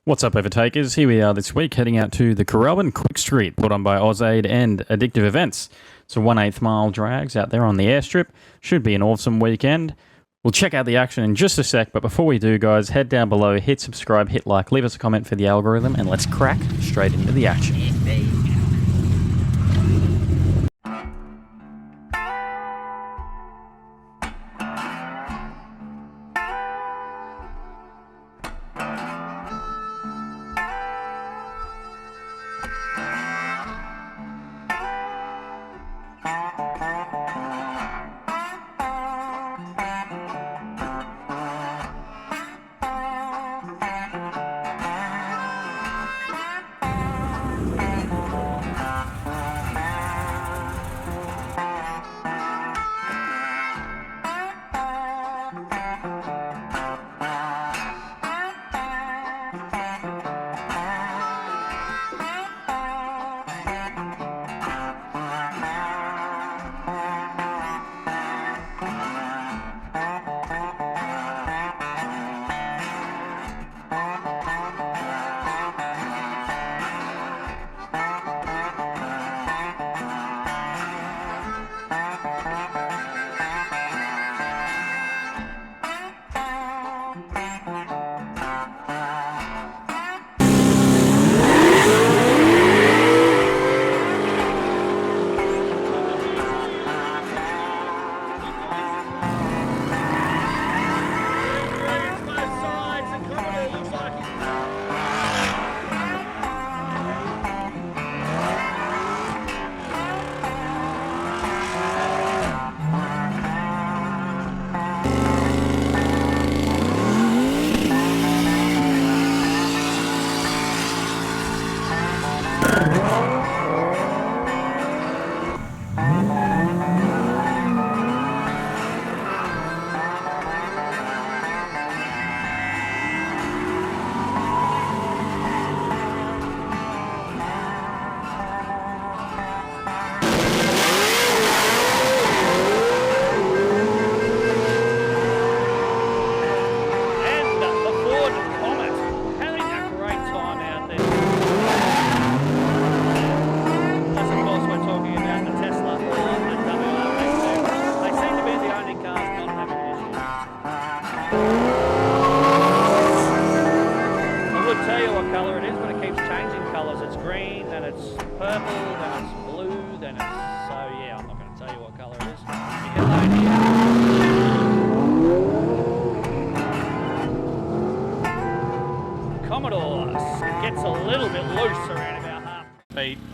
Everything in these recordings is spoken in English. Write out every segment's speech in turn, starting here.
What's up, Overtakers? Here we are this week heading out to the Kooralbyn Quick Street put on by OZAID and Addictive events. So 1/8 mile drags out there on the Airstrip. Should be an awesome weekend. We'll check out the action in just a sec, but before we do, guys, head down below, hit subscribe, hit like, leave us a comment for the algorithm, and let's crack straight into the action.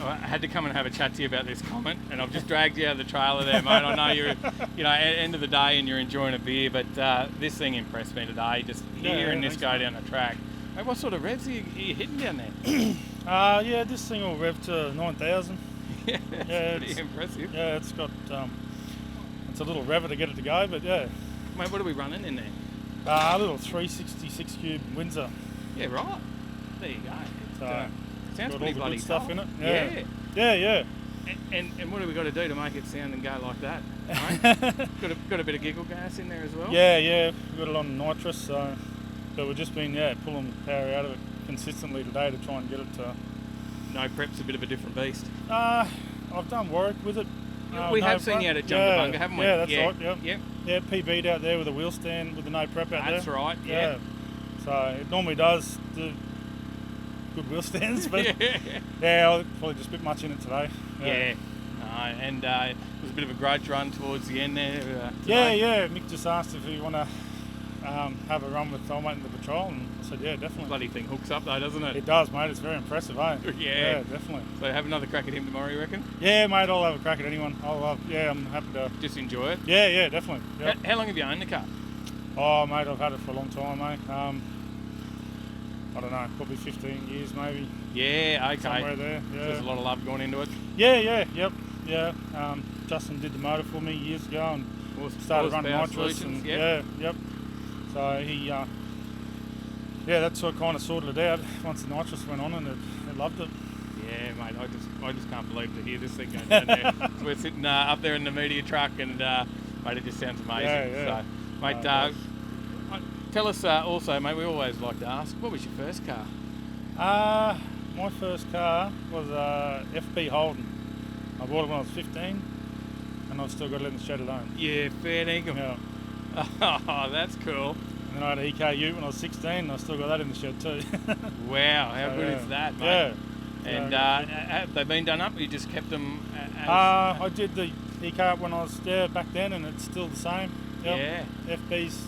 I had to come and have a chat to you about this comment, and I've just dragged you out of the trailer there, mate. I know you're, end of the day and you're enjoying a beer, but this thing impressed me today. Just hearing this go down the track. Mate, what sort of revs are you hitting down there? Yeah, this thing will rev to 9,000. Yeah, it's pretty impressive. Yeah, it's got it's a little rever to get it to go, but yeah. Mate, what are we running in there? A little 366 cube Windsor. Yeah, right. There you go. So, sounds got pretty all the bloody good stuff cool. in it. Yeah. And what have we got to do to make it sound and go like that? Right? got a bit of giggle gas in there as well? Yeah. We've got it on nitrous, so but we've just been pulling power out of it consistently today to try and get it to. No prep's a bit of a different beast. I've done work with it. We have seen you out at Junkabunga, haven't we? Yeah, that's right. Yep. Yeah, PB'd out there with a wheel stand with the no prep out there. That's right. Yeah. So it normally does do good wheel stands, but I'll probably just a bit much in it today. Yeah. And it was a bit of a grudge run towards the end there. Yeah. Mick just asked if we want to have a run with Thelmate in the patrol, and I said, yeah, definitely. Bloody thing hooks up though, doesn't it? It does, mate. It's very impressive, eh? Yeah, definitely. So have another crack at him tomorrow, you reckon? Yeah, mate. I'll have a crack at anyone. I'm happy to just enjoy it. Yeah, definitely. Yep. How long have you owned the car? Oh, mate, I've had it for a long time, mate. I don't know, probably 15 years maybe. Yeah, okay. Somewhere there, yeah. So there's a lot of love going into it? Yeah. Justin did the motor for me years ago and started running nitrous. And, yep. So he, that's what kind of sorted it out once the nitrous went on, and it loved it. Yeah, mate, I just can't believe to hear this thing going down there. So we're sitting up there in the media truck, and mate, it just sounds amazing. Yeah. So, mate, tell us also, mate, we always like to ask, what was your first car? My first car was a FB Holden. I bought it when I was 15, and I've still got it in the shed alone. Yeah, fair dinkum. Yeah. Oh, that's cool. And then I had an EKU when I was 16, and I still got that in the shed too. Wow, how So, good yeah. is that, mate? Yeah. And have they been done up? Or you just kept them? I did the E-Car when I was back then, and it's still the same. Yep. Yeah. FB's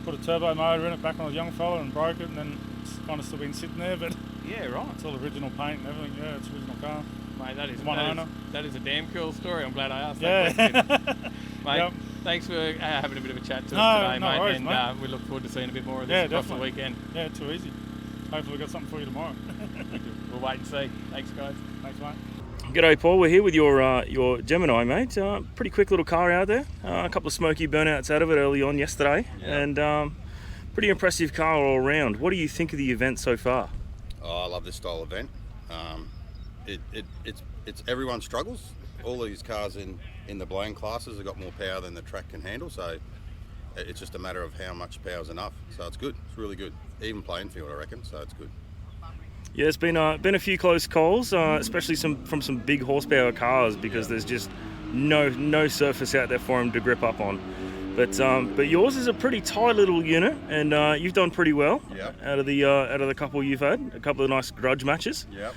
put a turbo motor in it back when I was a young fella and broke it, and then it's kind of still been sitting there, but Yeah, right. it's all original paint and everything. Yeah, it's original car. Mate, One owner. that is a damn cool story. I'm glad I asked Yeah. that question. Mate, Yep. thanks for having a bit of a chat to No, us today, no mate. worries, And mate. we look forward to seeing a bit more of this Yeah, across definitely. the weekend. Yeah, too easy. Hopefully we've got something for you tomorrow. We'll wait and see. Thanks, guys. Thanks, mate. G'day Paul, we're here with your Gemini, mate. Pretty quick little car out there. A couple of smoky burnouts out of it early on yesterday, and pretty impressive car all around. What do you think of the event so far? Oh, I love this style event. It's everyone struggles. All these cars in the blown classes have got more power than the track can handle, so it's just a matter of how much power is enough. So it's good. It's really good. Even playing field, I reckon. So it's good. Yeah, it's been a few close calls, especially from some big horsepower cars, because there's just no surface out there for them to grip up on. But yours is a pretty tight little unit, and you've done pretty well. Yep. Out of the couple you've had, a couple of nice grudge matches. Yep.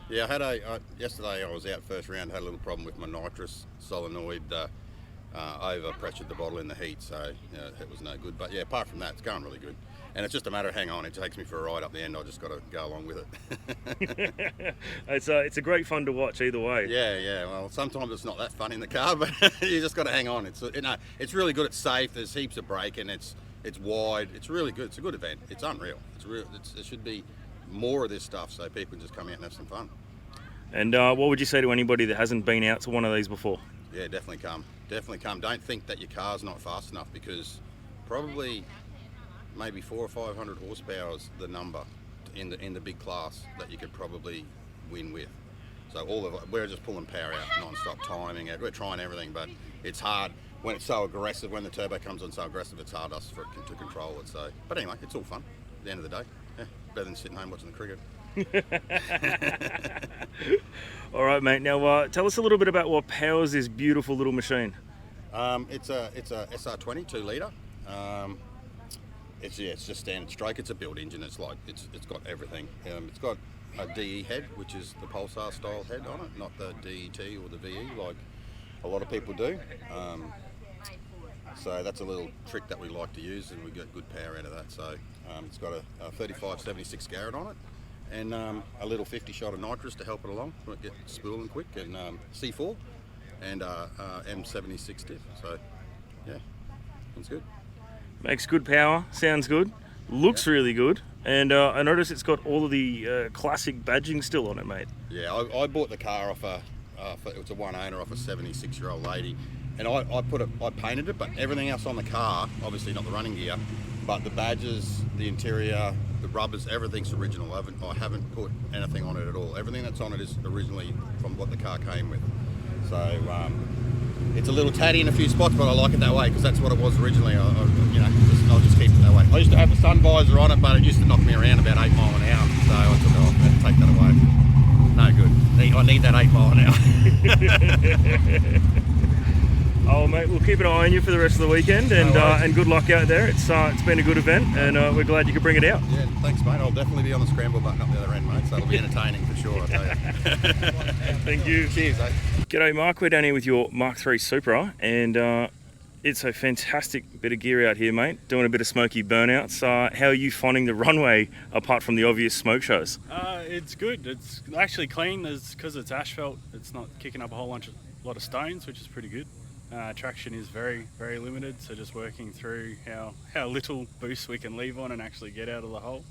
Yeah, I had yesterday I was out first round, had a little problem with my nitrous solenoid, over pressured the bottle in the heat, so it was no good. But yeah, apart from that, it's going really good. And it's just a matter of hang on, it takes me for a ride up the end, I just got to go along with it. It's a great fun to watch either way. Yeah, well sometimes it's not that fun in the car, but you just got to hang on. It's really good, it's safe, there's heaps of braking, it's wide, it's really good, it's a good event, it's unreal. There should be more of this stuff so people can just come out and have some fun. And what would you say to anybody that hasn't been out to one of these before? Yeah, definitely come. Don't think that your car's not fast enough, because probably maybe 400 or 500 horsepower is the number in the big class that you could probably win with. So we're just pulling power out non-stop, timing it. We're trying everything, but it's hard when it's so aggressive. When the turbo comes on so aggressive, it's hard to control it. So, but anyway, it's all fun. At the end of the day, yeah, better than sitting home watching the cricket. All right, mate. Now, tell us a little bit about what powers this beautiful little machine. It's a SR20 2 litre. It's just standard stroke. It's a built engine. It's got everything. It's got a DE head, which is the Pulsar style head on it, not the DET or the VE like a lot of people do. So that's a little trick that we like to use, and we get good power out of that. So it's got a 3576 Garrett on it, and a little 50 shot of nitrous to help it along, get spooling quick, and C4 and M76 diff. So yeah, it's good. Makes good power, sounds good, looks really good, and I notice it's got all of the classic badging still on it, mate. Yeah, I bought the car off it was a one owner off a 76-year-old lady, and I painted it, but everything else on the car, obviously not the running gear, but the badges, the interior, the rubbers, everything's original. I haven't put anything on it at all. Everything that's on it is originally from what the car came with. So it's a little tatty in a few spots, but I like it that way because that's what it was originally. I'll just keep it that way. I used to have the sun visor on it, but it used to knock me around about 8 mile an hour, so I took it off. I had to take that away. No good. I need that 8 mile an hour. Oh, mate, we'll keep an eye on you for the rest of the weekend, and good luck out there. It's been a good event, and we're glad you could bring it out. Yeah, thanks, mate. I'll definitely be on the scramble button up the other end, mate, so it'll be entertaining for sure, I tell you. Thank you. Cheers, mate. G'day, Mark. We're down here with your Mark III Supra, and it's a fantastic bit of gear out here, mate. Doing a bit of smoky burnouts. How are you finding the runway, apart from the obvious smoke shows? It's good. It's actually clean because it's asphalt. It's not kicking up a lot of stones, which is pretty good. Traction is very, very limited, so just working through how little boost we can leave on and actually get out of the hole.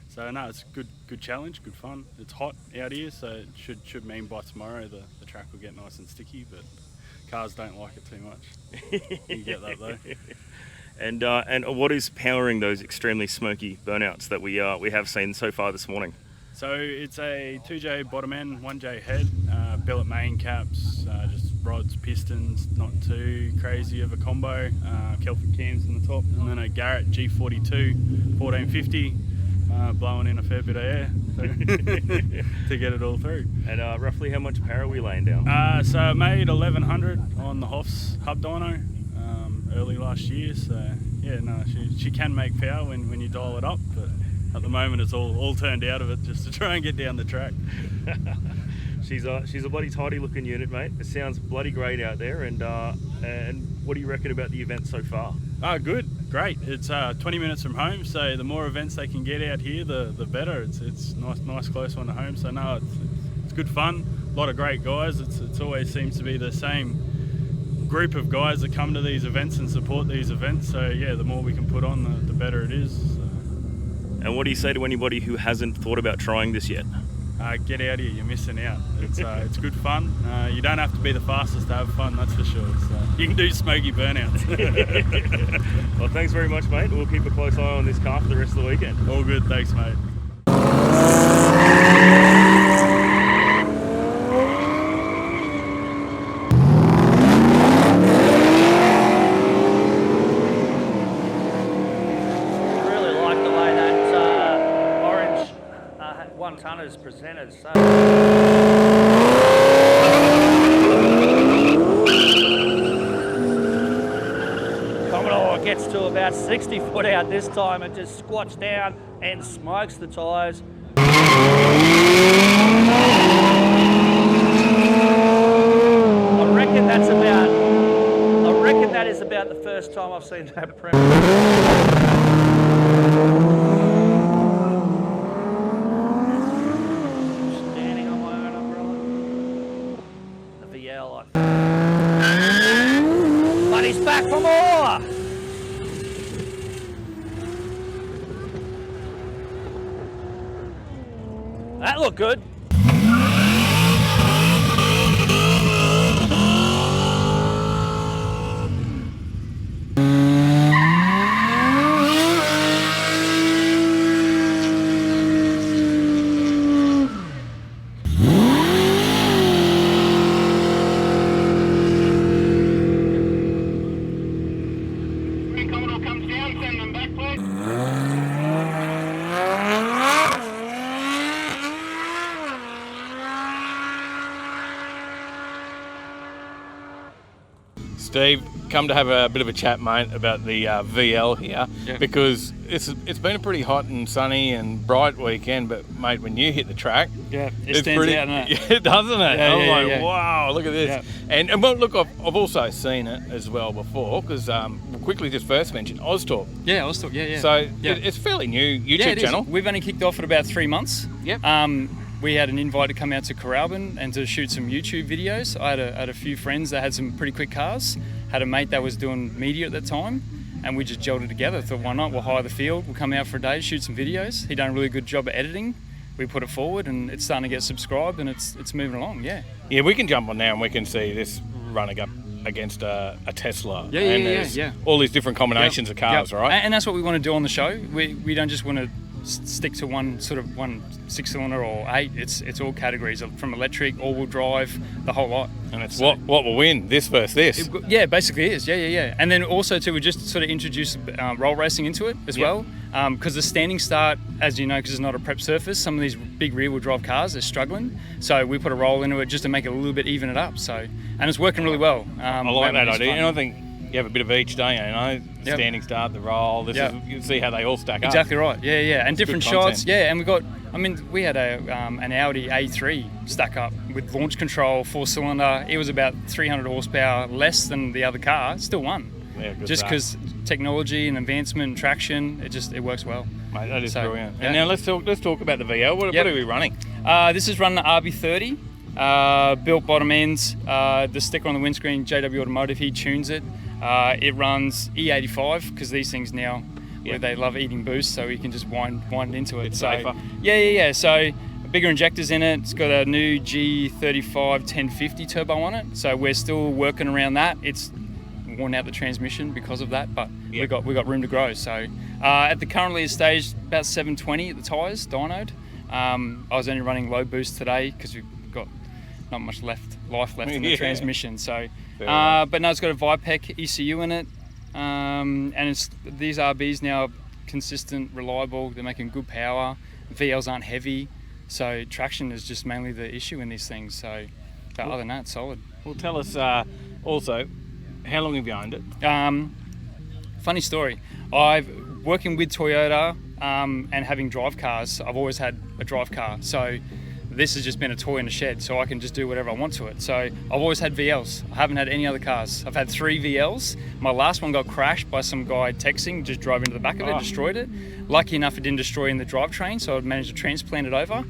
So no, it's a good challenge, good fun. It's hot out here, so it should mean by tomorrow the track will get nice and sticky, but cars don't like it too much. You get that though. And what is powering those extremely smoky burnouts that we have seen so far this morning? So it's a 2J bottom end, 1J head, billet main caps, just rods, pistons, not too crazy of a combo, Kelford cams in the top, and then a Garrett G42 1450 blowing in a fair bit of air to get it all through. And roughly how much power are we laying down? So I made 1100 on the Hoffs hub dyno early last year. So yeah, no, she can make power when you dial it up, but at the moment it's all turned out of it just to try and get down the track. She's a bloody tidy looking unit, mate. It sounds bloody great out there. And what do you reckon about the event so far? Oh, good, great. It's 20 minutes from home, so the more events they can get out here, the better. It's nice close one to home. So no, it's good fun. A lot of great guys. It's always seems to be the same group of guys that come to these events and support these events. So yeah, the more we can put on, the better it is. So. And what do you say to anybody who hasn't thought about trying this yet? Get out here, you're missing out. It's good fun. You don't have to be the fastest to have fun, that's for sure. So you can do smoky burnouts. Well, thanks very much, mate. We'll keep a close eye on this car for the rest of the weekend. All good, thanks, mate. Tonners presented. So Commodore gets to about 60 foot out this time and just squats down and smokes the tyres. I reckon that is about the first time I've seen that premise. But he's back for more! That looked good. Steve, come to have a bit of a chat, mate, about the VL here, because it's been a pretty hot and sunny and bright weekend, but mate, when you hit the track, it it's stands pretty, out, doesn't it? Yeah, doesn't it? I'm like, yeah. wow, look at this. Yeah. And well, look, I've also seen it as well before, because we'll quickly just first mention OzTalk. Yeah, OzTalk, yeah. So it's fairly new YouTube channel. We've only kicked off at about 3 months. Yep. We had an invite to come out to Kooralbyn and to shoot some YouTube videos. I had a few friends that had some pretty quick cars. Had a mate that was doing media at the time, and we just gelled it together. Thought, why not? We'll hire the field. We'll come out for a day, shoot some videos. He done a really good job of editing. We put it forward, and it's starting to get subscribed, and it's moving along. Yeah. Yeah, we can jump on now and we can see this running up against a Tesla. Yeah. All these different combinations of cars, right? And that's what we want to do on the show. We don't just want to stick to one 6-cylinder or 8. It's all categories from electric, all-wheel drive, the whole lot. And it's what will win, this versus this. Yeah, basically it is. Yeah. And then also too, we just sort of introduce roll racing into it as well. Because the standing start, as you know, because it's not a prep surface, some of these big rear-wheel drive cars are struggling. So we put a roll into it just to make it a little bit even it up. So, and it's working really well. I like that idea. And I think you have a bit of each, don't you? The standing start, the roll. This is, you see how they all stack up. Exactly right. Yeah. And different shots. Content. Yeah, and we had an Audi A3 stack up with launch control, 4-cylinder. It was about 300 horsepower less than the other car. Still won. Yeah, just because technology and advancement and traction, it works well. Mate, that is brilliant. And now let's talk about the VL. What are we running? This is running the RB30. Built bottom ends. The sticker on the windscreen, JW Automotive, he tunes it. It runs E85 because these things now, where they love eating boost, so you can just wind into it. It's safer. Yeah. So bigger injectors in it. It's got a new G35 1050 turbo on it. So we're still working around that. It's worn out the transmission because of that, but we got room to grow. So at the currently stage, about 720 at the tyres, dynoed. I was only running low boost today because we've got not much life left in the transmission. So, but no, it's got a Vipec ECU in it, and these RBs now consistent, reliable. They're making good power. VLs aren't heavy, so traction is just mainly the issue in these things. So, but other than that, it's solid. Well, tell us also, how long have you owned it? Funny story. Working with Toyota and having drive cars, I've always had a drive car. So this has just been a toy in the shed, so I can just do whatever I want to it. So I've always had VLs. I haven't had any other cars. I've had 3 VLs. My last one got crashed by some guy texting, just drove into the back of it, destroyed it. Lucky enough, it didn't destroy in the drivetrain, so I managed to transplant it over.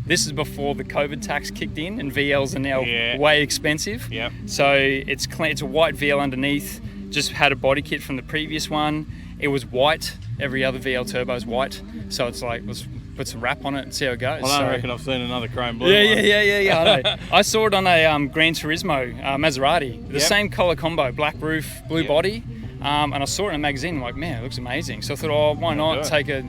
This is before the COVID tax kicked in, and VLs are now way expensive. Yep. So it's clean. It's a white VL underneath. Just had a body kit from the previous one. It was white. Every other VL turbo is white. So it's like, let's put some wrap on it and see how it goes. Well, I so, reckon I've seen another chrome blue yeah, one. Yeah. I know. I saw it on a Gran Turismo Maserati. The Yep. same colour combo, black roof, blue Yep. body. And I saw it in a magazine. I'm like, man, it looks amazing. So I thought, oh, why do not it. take a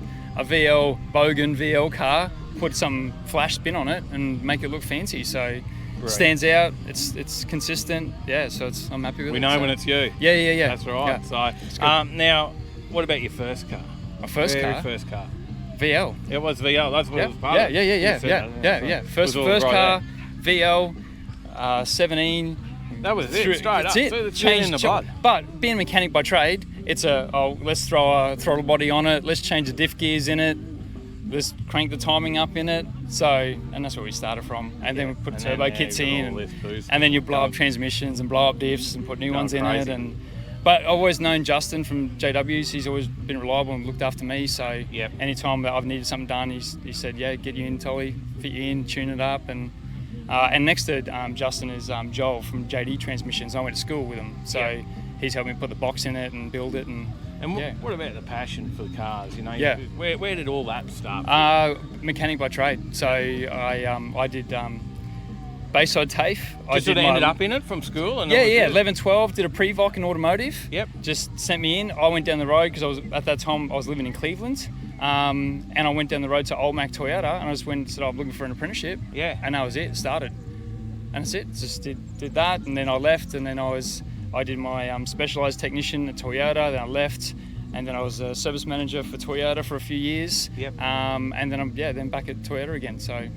VL, Bogan VL car, put some flash spin on it and make it look fancy. So it stands out. It's consistent. Yeah, so I'm happy with it. We know so. when it's you. Yeah. That's right. Yeah. So now, what about your first car? My first Very car? first car. VL. It was VL. That's what it was part of. Yeah. First car, VL, 17. That was it. Straight That's up. it. So it's in the blood. But being a mechanic by trade, it's let's throw a throttle body on it. Let's change the diff gears in it. Let's crank the timing up in it. So, and that's where we started from. And then we put And turbo then, kits you've got in, all this boost and then you blow up going. transmissions and blow up diffs and put new ones in crazy. it. But I've always known Justin from JWs. He's always been reliable and looked after me. So Yep. anytime that I've needed something done, he said, yeah, get you in, Tolly, fit you in, tune it up. And next to Justin is Joel from JD Transmissions. I went to school with him. So Yep. he's helped me put the box in it and build it. And what about the passion for the cars? You know, Yeah. where did all that start? mechanic by trade. So I did Bayside TAFE. Just sort of ended up in it from school? And 11, 12, did a pre-voc in automotive. Yep. Just sent me in. I went down the road because at that time I was living in Cleveland. And I went down the road to Old Mac Toyota and I just went and said, I'm looking for an apprenticeship. Yeah. And that was it, started. And that's it, just did that. And then I left and then I did my specialised technician at Toyota, then I left. And then I was a service manager for Toyota for a few years. Yep. And then then back at Toyota again. So,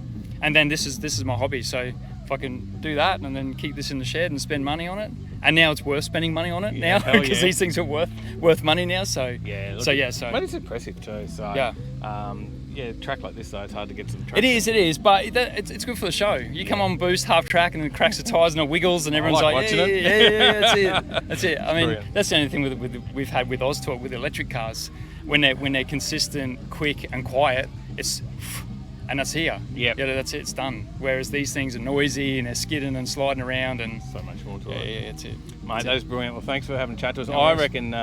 and then this is my hobby. So if I can do that and then keep this in the shed and spend money on it, and now it's worth spending money on it now hell because yeah. these things are worth money now. So But it's impressive too. So Yeah. A track like this though, it's hard to get to the track. It is, but it's good for the show. You come on boost half track and it cracks the tyres and it wiggles and everyone's like like, watching yeah, it. yeah, that's it. I mean, Brilliant. that's the only thing we've had with OzTalk with electric cars. When they're consistent, quick and quiet, and that's here. Yep. Yeah, that's it. It's done. Whereas these things are noisy and they're skidding and sliding around and So much more to it. yeah, that's it. Mate, that was brilliant. Well, thanks for having a chat to us. No I worries. reckon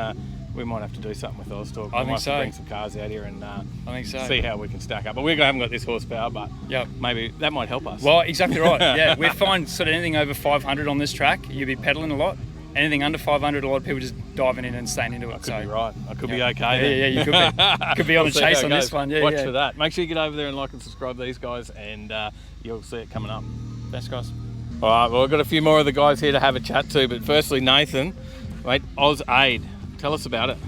we might have to do something with OzTalk. I We think might have so. to bring some cars out here and I think so. see how we can stack up. But we haven't got this horsepower, but Yep. maybe that might help us. Well, exactly right. Yeah, we find sort of anything over 500 on this track, you'll be pedaling a lot. Anything under 500, a lot of people just diving in and staying into it. I could be right. I could be okay Yeah, then. yeah, you could be. Could be on We'll the see how chase it on goes. this one. Yeah, Watch yeah. for that. Make sure you get over there and like and subscribe to these guys, and you'll see it coming up. Thanks, guys. All right, well, we've got a few more of the guys here to have a chat to, but firstly, Nathan, mate, OZAID, tell us about it.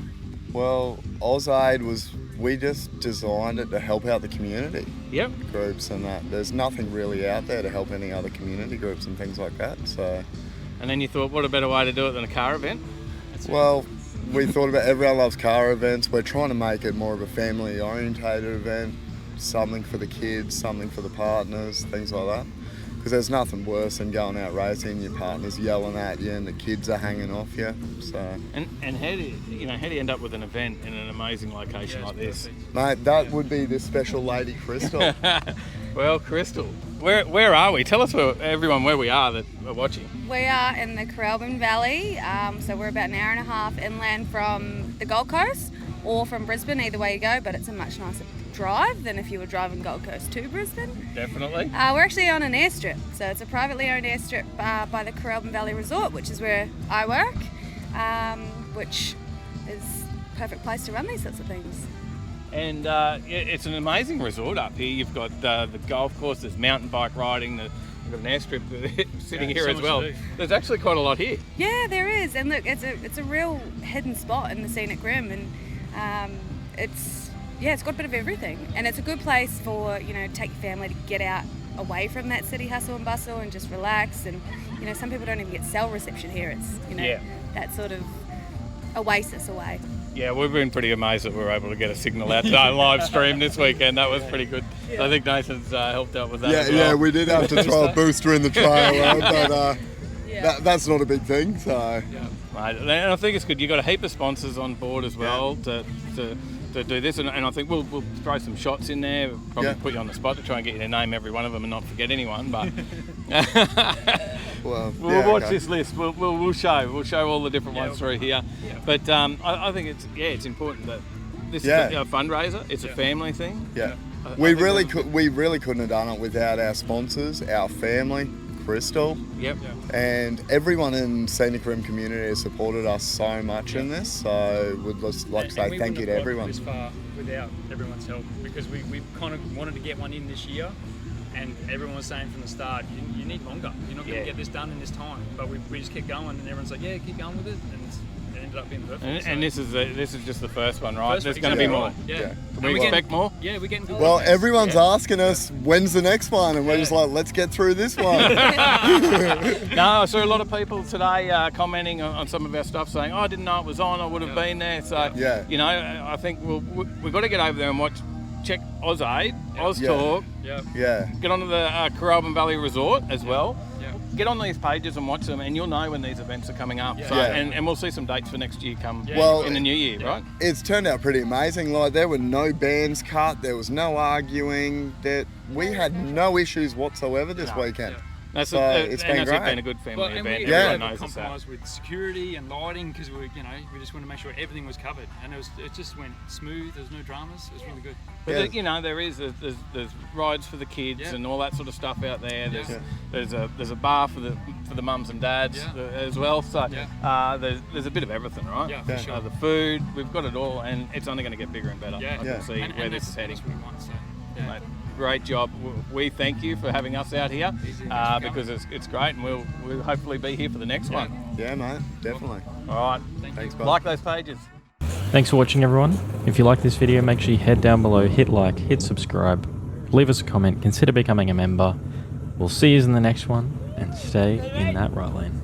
Well, OZAID we just designed it to help out the community Yep. groups and that. There's nothing really out there to help any other community groups and things like that. So, And then you thought, what a better way to do it than a car event? well, we thought about everyone loves car events. We're trying to make it more of a family orientated event, something for the kids, something for the partners, things like that. Because there's nothing worse than going out racing, your partner's yelling at you and the kids are hanging off you. So, And how do you end up with an event in an amazing location like this? mate, that would be this special lady, Crystal. Well, Crystal, where are we? Tell us everyone where we are that are watching. We are in the Kooralbyn Valley, so we're about an hour and a half inland from the Gold Coast or from Brisbane, either way you go, but it's a much nicer drive than if you were driving Gold Coast to Brisbane. Definitely. We're actually on an airstrip, so it's a privately owned airstrip by the Kooralbyn Valley Resort, which is where I work, which is a perfect place to run these sorts of things. And it's an amazing resort up here. You've got the golf course, there's mountain bike riding, you've got an airstrip sitting here so as much well. to do. There's actually quite a lot here. Yeah, there is, and look, it's a real hidden spot in the scenic rim, and it's got a bit of everything, and it's a good place for, you know, take your family to get out away from that city hustle and bustle and just relax. And, you know, some people don't even get cell reception here. It's, you know, that sort of oasis away. Yeah, we've been pretty amazed that we were able to get a signal out to our live stream this weekend. That was pretty good. I think Nathan's helped out with that as well. Yeah, we did have to throw a booster in the trailer, but that's not a big thing. So, Mate, and I think it's good. You've got a heap of sponsors on board as well to do this, and I think we'll throw some shots in there. Probably put you on the spot to try and get you to name every one of them and not forget anyone. But we'll watch this list. We'll show all the different ones through here. Yeah. But I think it's important that this is a fundraiser. It's a family thing. Yeah, we really couldn't have done it without our sponsors, our family, Crystal. And everyone in Scenic Rim community has supported us so much in this. So we'd just like to say thank you to everyone. This far without everyone's help, because we kind of wanted to get one in this year, and everyone was saying from the start, you need longer. You're not going to get this done in this time. But we just kept going, and everyone's like, keep going with it, and it ended up being perfect. And this is just the first one, right? There's going to be more. Yeah. Can we expect more? Yeah, we're getting good. Well, everyone's asking us when's the next one, and we're just like, let's get through this one. No, I saw a lot of people today commenting on some of our stuff, saying, "Oh, I didn't know it was on. I would have been there." So, you know, I think we've got to get over there and check OZAID, OzTalk. Get onto the Kooralbyn Valley Resort as well. Get on these pages and watch them, and you'll know when these events are coming up. So, and we'll see some dates for next year come in the new year, right? It's turned out pretty amazing. Like, there were no bands cut, there was no arguing, we had no issues whatsoever this weekend. It's been great. Been a good family event. Everyone knows compromised with security and lighting, because we just wanted to make sure everything was covered, and it just went smooth. There was no dramas. It was really good. But you know, there's rides for the kids and all that sort of stuff out there. There's a bar for the mums and dads as well. So there's a bit of everything, right? Yeah, for sure. The food, we've got it all, and it's only going to get bigger and better. I can see where this is heading. Mate, great job. We thank you for having us out here because it's great, and we'll hopefully be here for the next one. Yeah, mate, definitely. All right. Thanks, bud. Like those pages. Thanks for watching, everyone. If you like this video, make sure you head down below, hit like, hit subscribe, leave us a comment, consider becoming a member. We'll see you in the next one, and stay in that right lane.